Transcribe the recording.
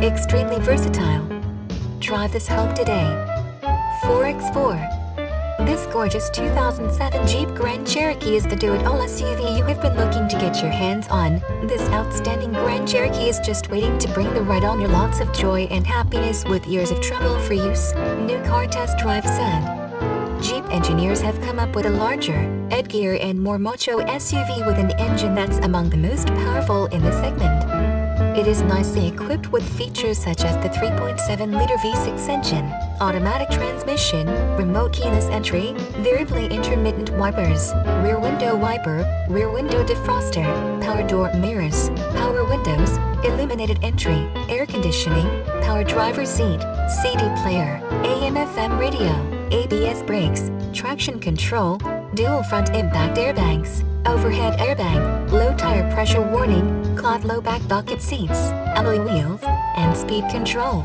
Extremely versatile. Drive this home today. 4x4. This gorgeous 2007 Jeep Grand Cherokee is the do-it-all SUV you have been looking to get your hands on. This outstanding Grand Cherokee is just waiting to bring the ride on. Your lots of joy and happiness with years of trouble-free use, New Car Test Drive said. Jeep engineers have come up with a larger, edgier and more macho SUV with an engine that's among the most powerful in the segment. It is nicely equipped with features such as the 3.7-liter V6 engine, automatic transmission, remote keyless entry, variably intermittent wipers, rear window wiper, rear window defroster, power door mirrors, power windows, illuminated entry, air conditioning, power driver seat, CD player, AM/FM radio, ABS brakes, traction control, dual front impact airbags, overhead airbag, low tire pressure warning, cloth low back bucket seats, alloy wheels, and speed control.